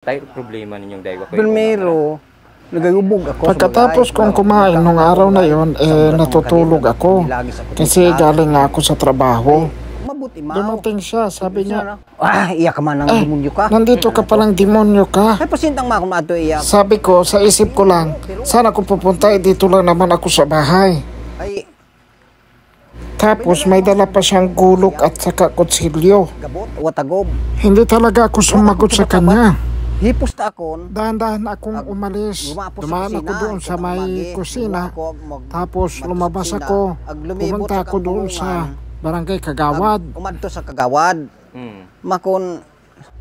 Tayo problema ninyong daywa ko. Primero, nagayubog ako. Pagkatapos kong kumain nung araw na yon, natutulog ako. Kasi galing nga ako sa trabaho. Dumating siya, sabi niya, iyak ka man ng demonyo ka. nandito ka palang demonyo ka. Ay, pasintang mga kumato iyak. Sabi ko, sa isip ko lang, sana kung pupunta, dito lang naman ako sa bahay. Ay, Tapos may dala pa siyang gulok at saka kutsilyo. gabot, watagob. Hindi talaga ako sumagot sa kanya. Hipos ta akon. Dahan-dahan akong umalis. Dumaan ako doon sa may kusina. Tapos lumabas ako. Pumunta ako doon sa barangay Kagawad. Umadto sa Kagawad. Makon,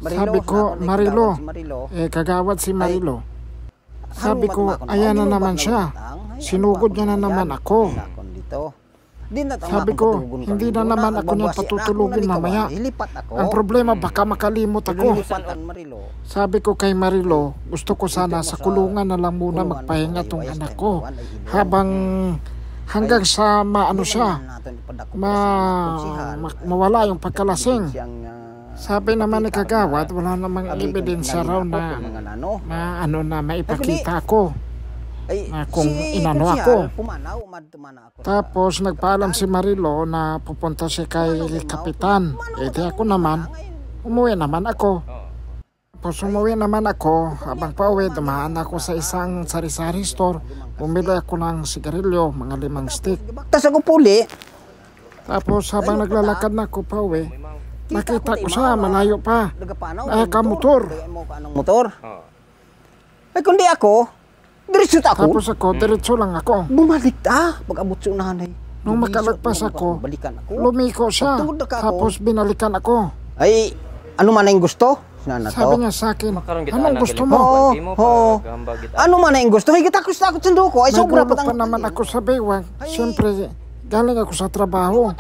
Sabi ko, Marilo. Kagawad si Marilo. Sabi ko, ayan na naman siya. Sinugod niya na naman ako. Sabi ko, hindi na naman ako niya patutulugin mamaya. Ang problema, baka makalimot ako. Sabi ko kay Marilo, gusto ko sana sa kulungan na lang muna magpahinga tong anak ko. Hanggang sa maano siya, mawala yung pagkalasing. Sabi naman ni Kagawad, wala namang ebidensya raw na maipakita ako. Kung inano ako. Tapos nagpaalam si Marilo na pupunta siya kay Kapitan. Di ako naman, umuwi naman ako. Tapos umuwi naman ako, habang pauwi, dumaan ako sa isang sari-sari store. Bumili ako ng sigarilyo, mga 5 stick. Tas ako puli. Tapos habang naglalakad na ako pauwi, nakita ko siya, malayo pa. Motor. Ay kundi ako, diretso ta ako. Tapos ako, diretso lang ako. Bumalik ta, pag-abot sa unahan ay. Nung makalagpas ako, lumiko siya. Tapos binalikan ako. Ay, ano man ang gusto? Sabi niya sa akin, anong gusto mo? Ano man ang gusto? Higit ako sa sundo ko. Ay, sobra pa naman ako sa baywang. Siyempre, galing ako sa trabaho.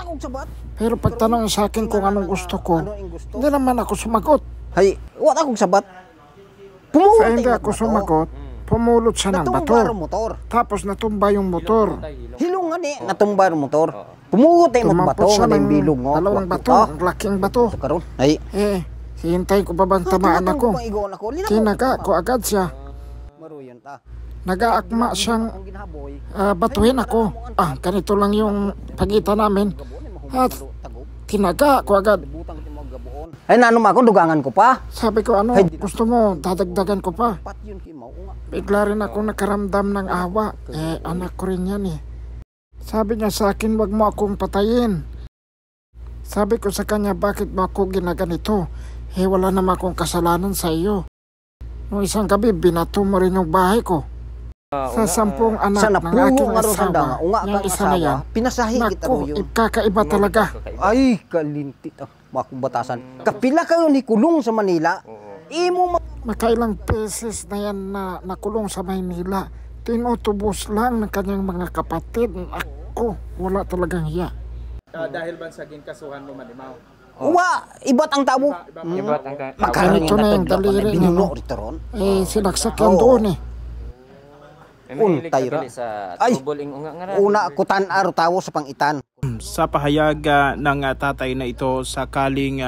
Pero pagtanong sa akin kung anong gusto ko, hindi naman ako sumagot. Ay, wala akong sabat. Sa hindi ako sumagot, pumulot siya ng bato. Tapos natumba yung motor. Hilungan natumba yung motor. Pumulot yung bato, ng bilog mo. Dalawang bato, ang laking bato. Ay, hihintay ko pa bang tamaan ako. Tinaga ko agad siya. Nag-aakma siyang batuhin ako. Ganito lang yung pagitan namin. At tinaga ko agad. Ay, nanom ako, dugangan ko pa. Sabi ko, ano, gusto mo, dadagdagan ko pa. Bigla rin ako nakaramdam ng awa. Anak ko rin yan eh. Sabi niya sa akin, wag mo akong patayin. Sabi ko sa kanya, bakit mo ako ginaganito? Wala naman akong kasalanan sa iyo. Noong isang gabi, binato mo rin yung bahay ko. Sa 10 anak ng aking asawa, yung isa na yan, naku, kakaiba talaga. Ay, kalintit. Makong batasan. Kapila kayo ni kulong sa Manila. Makailang beses na yan na nakulong sa Maynila. Tinutubos lang ng kanyang mga kapatid. Ako, wala talagang hiya. Dahil ba sa kasuhan mo Manimaw? Ibat ang tabo. Ganito na yung daliri niya. Sinaksak yan doon eh. Una, kutan aro tawo sa pangitan. Sa pahayag ng tatay na ito, sakaling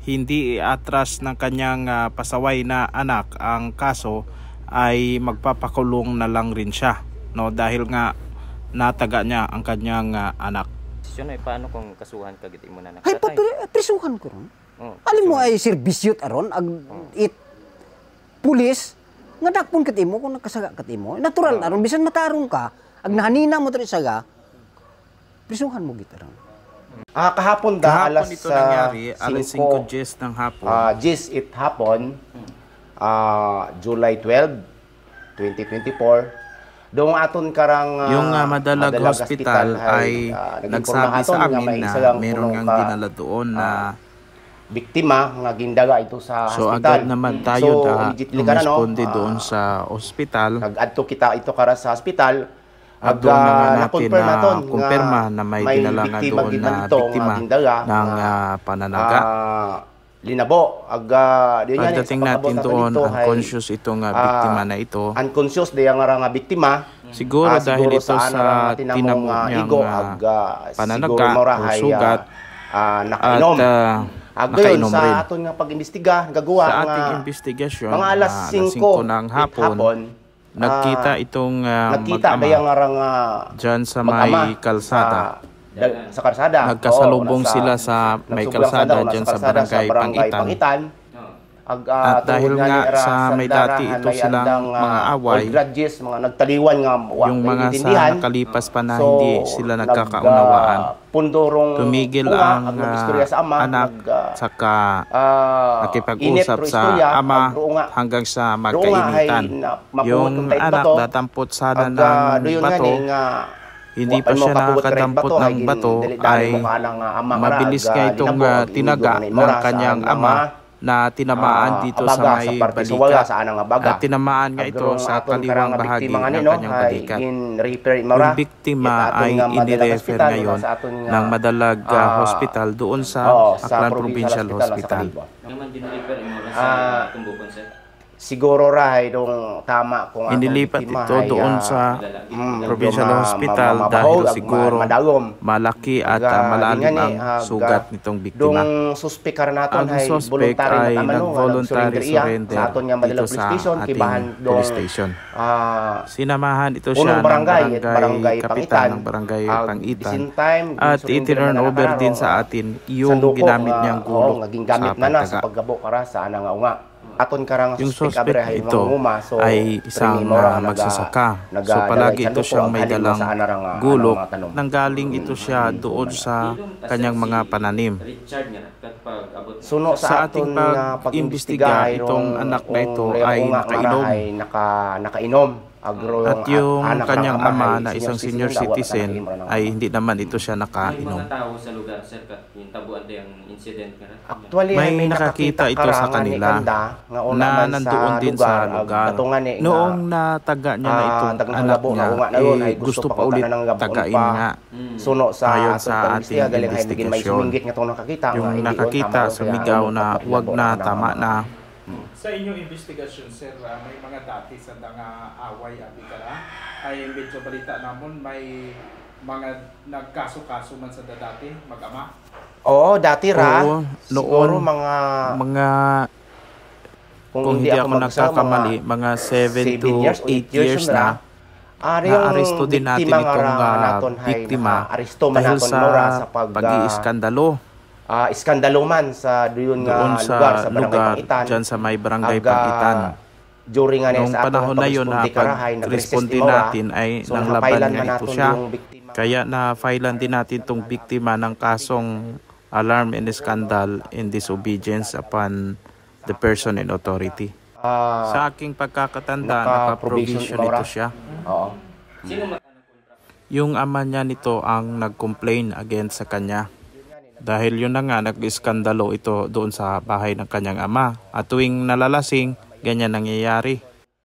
hindi atras ng kanyang pasaway na anak ang kaso, ay magpapakulong na lang rin siya, no, dahil nga nataga niya ang kanyang anak. Paano kung kasuhan ka giti mo na ay prisuhan ko ron. Alam mo ay serbisyot aron pulis nga dakpon ket imo kung nakasaga ket imo. Natural aron bisan matarong ka, ag nahanina mo diri saga, prisuhan mo gitaron. Kahapon alas ito nangyari, alas 5:10 ng hapon. 10 hapon, July 12, 2024. Doong aton karang yung Madalag Hospital ay nagsabi sa amin na meron ngang dinala doon na biktima nga gindaga ito sa so hospital. Agad naman tayo responde doon sa ospital. Nag-adto kita ito kara sa hospital. Doon na natin na kumpirma na may dinala nga doon na biktima ng pananaga. Linabo, pagdating natin doon, unconscious itong biktima na ito. Unconscious diya nga biktima. Siguro dahil ito sa tinamo niyang pananaga o sugat. At Gayon nakainom sa rin. aton nga pag-imbestiga, gagawa Sa nga ating investigasyon, mga alas 5 ng hapon, nagkita itong nagkita mag-ama kaya nga dyan sa mag-ama may kalsada. sa kalsada. Nagkasalubong Oo, sila sa may nagsubulang kalsada wala dyan sa sa barangay Pangitan. At dahil nga sa may dati ito silang mga away, old grudges, mga nagtaliwan nga yung mga sa naiintindihan. nakalipas pa na hindi sila nagkakaunawaan, pundurong tumigil unga, ang nag-istorya sa ama, anak saka nakipag-usap init, sa istorya, ama pagruunga. hanggang sa Ruunga magkainitan. ay mapuot Yung ng tayo anak bato, datampot sana ng doon bato, nga hindi pa siya nakadampot ng bato, ay mabilis nga itong tinaga ng kanyang ama na tinamaan dito sa may balikat. At tinamaan nga ito sa kaliwang bahagi ng kanyang balikat. Yung biktima ay inirefer ngayon ng Madalag Hospital doon sa Aklan Provincial Hospital. Naman diniliper mo sa tumbukon sir. Siguro rahay dong tama kung Inilipat ito doon sa Provincial Hospital dahil siguro malaki at malalim ang sugat nitong biktima. Dong suspek ka naton Ang ay suspect ay nag-voluntary surrender dito sa ating police station. Sinamahan ito siya ng barangay kapitan ng barangay Pangitan at itinurn over din sa atin yung ginamit niyang gulok sa pagtaga. paggabo kara sa ana nga unga. Aton karang Yung suspect ito ay isang magsasaka. So palagi ito siyang may dalang gulok. Nanggaling ito siya doon sa kanyang mga pananim. Richard nga kapag abot Suno Sa ating pag-imbestiga, itong anak na ito ay nakainom. Nakainom. At yung kanyang ama na isang senior citizen ay hindi naman ito siya nakainom. mga tao sa lugar sir yung tabuan yung incident nga. Actually, May nakakita ito sa kanila na nandoon din sa lugar. Noong nataga niya na itong anak niya, gusto pa ulit tagain nga. Suno sa Ayon sa ating investigasyon. Yung nakakita, sumigaw na huwag na, tama na. Sa inyong investigasyon, sir, may mga dati sa away at ikara ay medyo balita namon may mga nagkaso-kaso man sa dati, mag-ama. Oo, dati ra. Oo, Siguro noon, mga kung hindi ako nagkakamali, mga 7 to 8 years na, na-aresto din natin itong biktima dahil sa pag-iiskandalo. Iskandalo man sa doon doon sa lugar, dyan sa may barangay Pangitan. During Noong panahon na yun, pag-responde natin ay nang laban nga ito siya. Kaya na-filean din natin itong biktima ng kasong alarm and scandal in disobedience upon the person in authority. Sa aking pagkakatanda, naka-provision ito siya. Oo. Sino Yung ama niya nito ang nag-complain against sa kanya. Dahil yun na nga, nag-iskandalo ito doon sa bahay ng kanyang ama. At tuwing nalalasing, ganyan nangyayari.